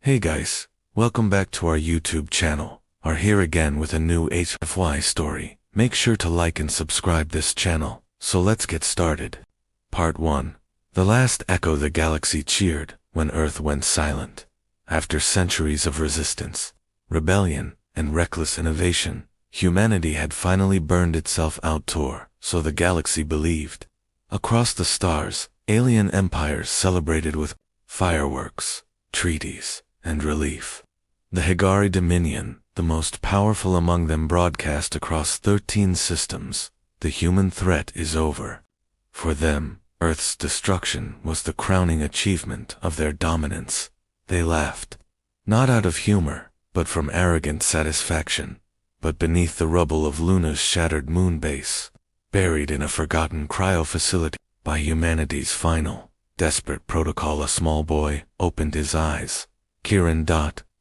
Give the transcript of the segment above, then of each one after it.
Hey guys, welcome back to our YouTube channel. Are here again with a new HFY story. Make sure to like and subscribe this channel. So let's get started. Part 1. The last echo the galaxy cheered when Earth went silent. After centuries of resistance, rebellion, and reckless innovation, humanity had finally burned itself out, so the galaxy believed. Across the stars, alien empires celebrated with fireworks, treaties, and relief. The Higari Dominion, the most powerful among them, broadcast across 13 systems, "The human threat is over." For them, Earth's destruction was the crowning achievement of their dominance. They laughed, not out of humor, but from arrogant satisfaction. But beneath the rubble of Luna's shattered moon base, buried in a forgotten cryo facility by humanity's final, desperate protocol, a small boy opened his eyes. Kieran.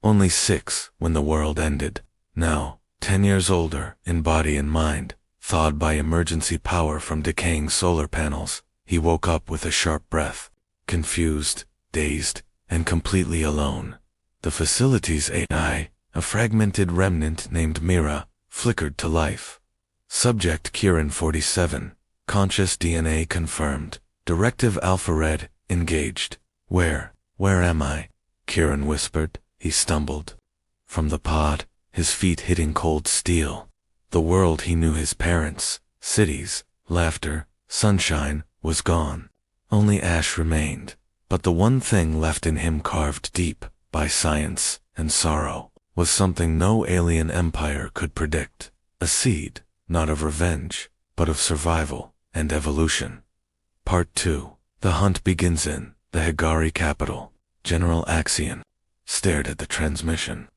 Only 6 when the world ended. Now, 10 years older in body and mind, thawed by emergency power from decaying solar panels, he woke up with a sharp breath, confused, dazed, and completely alone. The facility's AI, a fragmented remnant named Mira, flickered to life. Subject Kieran 47, conscious DNA confirmed. Directive Alpha Red, engaged. Where am I? Kieran whispered. He stumbled from the pod, his feet hitting cold steel. The world he knew, his parents, cities, laughter, sunshine, was gone. Only ash remained, but the one thing left in him, carved deep by science and sorrow, was something no alien empire could predict. A seed, not of revenge, but of survival and evolution. Part 2. The hunt begins in the Higari capital. General Axion stared at the transmission.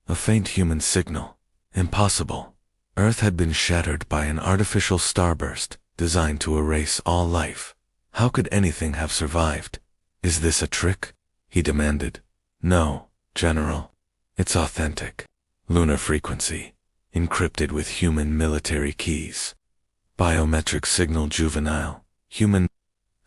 A faint human signal. Impossible. Earth had been shattered by an artificial starburst designed to erase all life. How could anything have survived? Is this a trick? He demanded. No, General. It's authentic. Lunar frequency, encrypted with human military keys. Biometric signal, juvenile, human.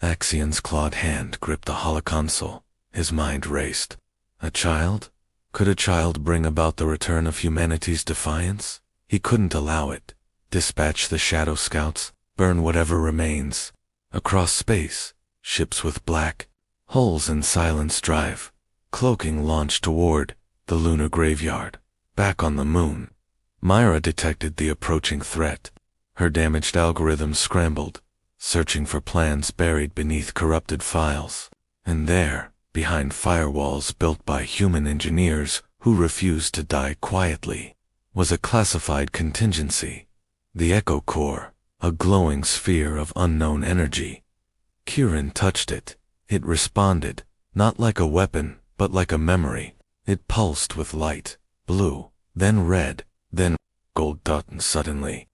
Axion's clawed hand gripped the holoconsole. His mind raced. A child? Could a child bring about the return of humanity's defiance? He couldn't allow it. Dispatch the Shadow Scouts, burn whatever remains. Across space, ships with black holes and silence drive, cloaking launch toward the lunar graveyard. Back on the moon, Myra detected the approaching threat. Her damaged algorithms scrambled, searching for plans buried beneath corrupted files. And there, behind firewalls built by human engineers who refused to die quietly, was a classified contingency. The Echo Core, a glowing sphere of unknown energy. Kieran touched it. It responded, not like a weapon, but like a memory. It pulsed with light, blue, then red, then gold. And suddenly,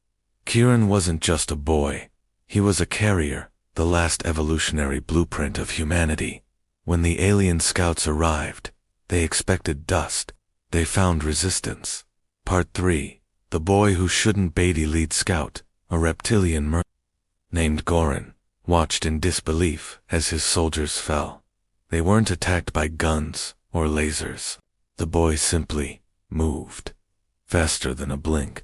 Kieran wasn't just a boy. He was a carrier, the last evolutionary blueprint of humanity. When the alien scouts arrived, they expected dust. They found resistance. Part 3. The boy who shouldn't. Beatty, lead scout, a reptilian named Goran, watched in disbelief as his soldiers fell. They weren't attacked by guns or lasers. The boy simply moved. Faster than a blink.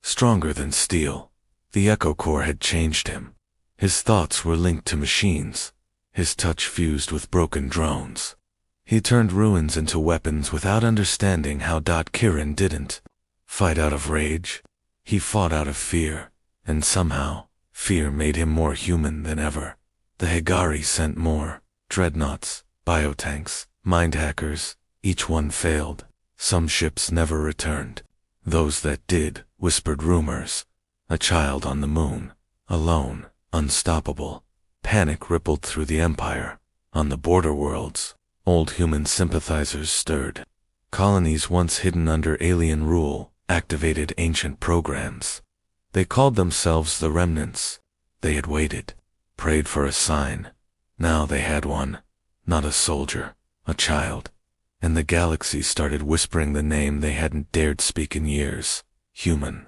Stronger than steel. The Echo Core had changed him. His thoughts were linked to machines. His touch fused with broken drones. He turned ruins into weapons without understanding how. Kieran didn't fight out of rage. He fought out of fear, and somehow, fear made him more human than ever. The Higari sent more dreadnoughts, biotanks, mind hackers. Each one failed. Some ships never returned. Those that did whispered rumors. A child on the moon, alone, unstoppable. Panic rippled through the Empire. On the border worlds, old human sympathizers stirred. Colonies once hidden under alien rule activated ancient programs. They called themselves the Remnants. They had waited, prayed for a sign. Now they had one. Not a soldier, a child. And the galaxy started whispering the name they hadn't dared speak in years. Human.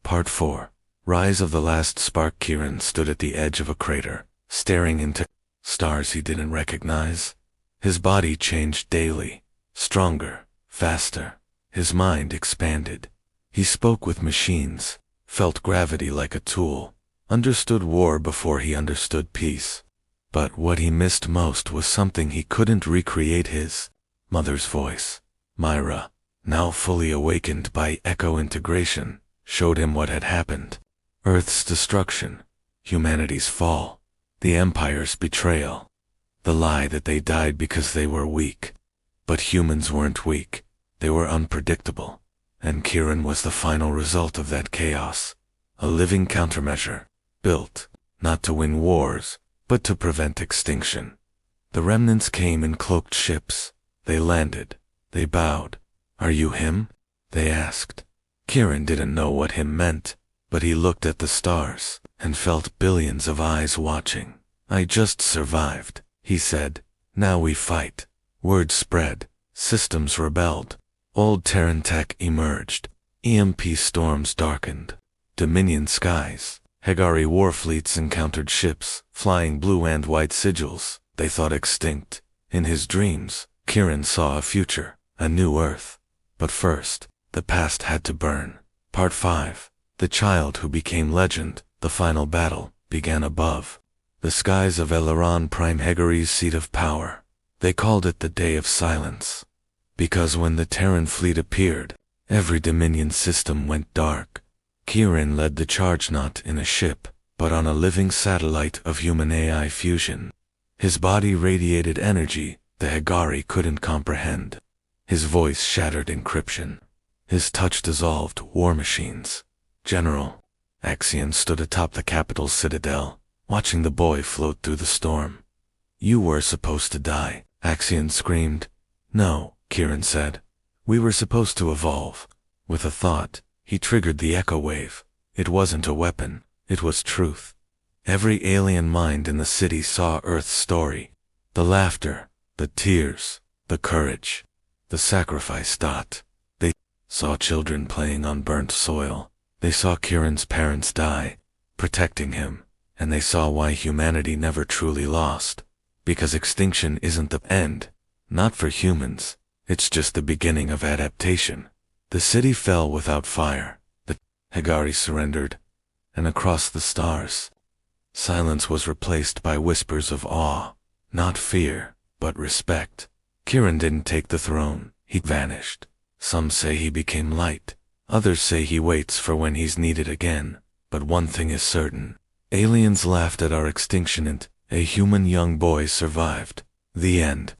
Part 4. Rise of the Last Spark. Kieran stood at the edge of a crater, staring into stars he didn't recognize. His body changed daily, stronger, faster. His mind expanded. He spoke with machines, felt gravity like a tool, understood war before he understood peace. But what he missed most was something he couldn't recreate: his mother's voice. Myra, now fully awakened by echo integration, showed him what had happened. Earth's destruction, humanity's fall, the Empire's betrayal, the lie that they died because they were weak. But humans weren't weak, they were unpredictable, and Kieran was the final result of that chaos, a living countermeasure, built, not to win wars, but to prevent extinction. The remnants came in cloaked ships. They landed. They bowed. "Are you him?" they asked. Kieran didn't know what him meant, but he looked at the stars and felt billions of eyes watching. "I just survived," he said. "Now we fight." Word spread. Systems rebelled. Old Terran tech emerged. EMP storms darkened. Dominion skies. Hegari war fleets encountered ships, flying blue and white sigils they thought extinct. In his dreams, Kieran saw a future, a new Earth. But first, the past had to burn. Part 5. The child who became legend. The final battle began above the skies of Eleron Prime, Hegari's seat of power. They called it the Day of Silence, because when the Terran fleet appeared, every Dominion system went dark. Kieran led the charge not in a ship, but on a living satellite of human-AI fusion. His body radiated energy the Hegari couldn't comprehend. His voice shattered encryption. His touch dissolved war machines. "General." Axion stood atop the capital's citadel, watching the boy float through the storm. "You were supposed to die," Axion screamed. "No," Kieran said. "We were supposed to evolve." With a thought, he triggered the echo wave. It wasn't a weapon, it was truth. Every alien mind in the city saw Earth's story. The laughter, the tears, the courage, the sacrifice. They saw children playing on burnt soil. They saw Kieran's parents die, protecting him. And they saw why humanity never truly lost. Because extinction isn't the end. Not for humans. It's just the beginning of adaptation. The city fell without fire. The Hegari surrendered. And across the stars, silence was replaced by whispers of awe. Not fear, but respect. Kieran didn't take the throne. He vanished. Some say he became light. Others say he waits for when he's needed again. But one thing is certain. Aliens laughed at our extinction and a human young boy survived. The end.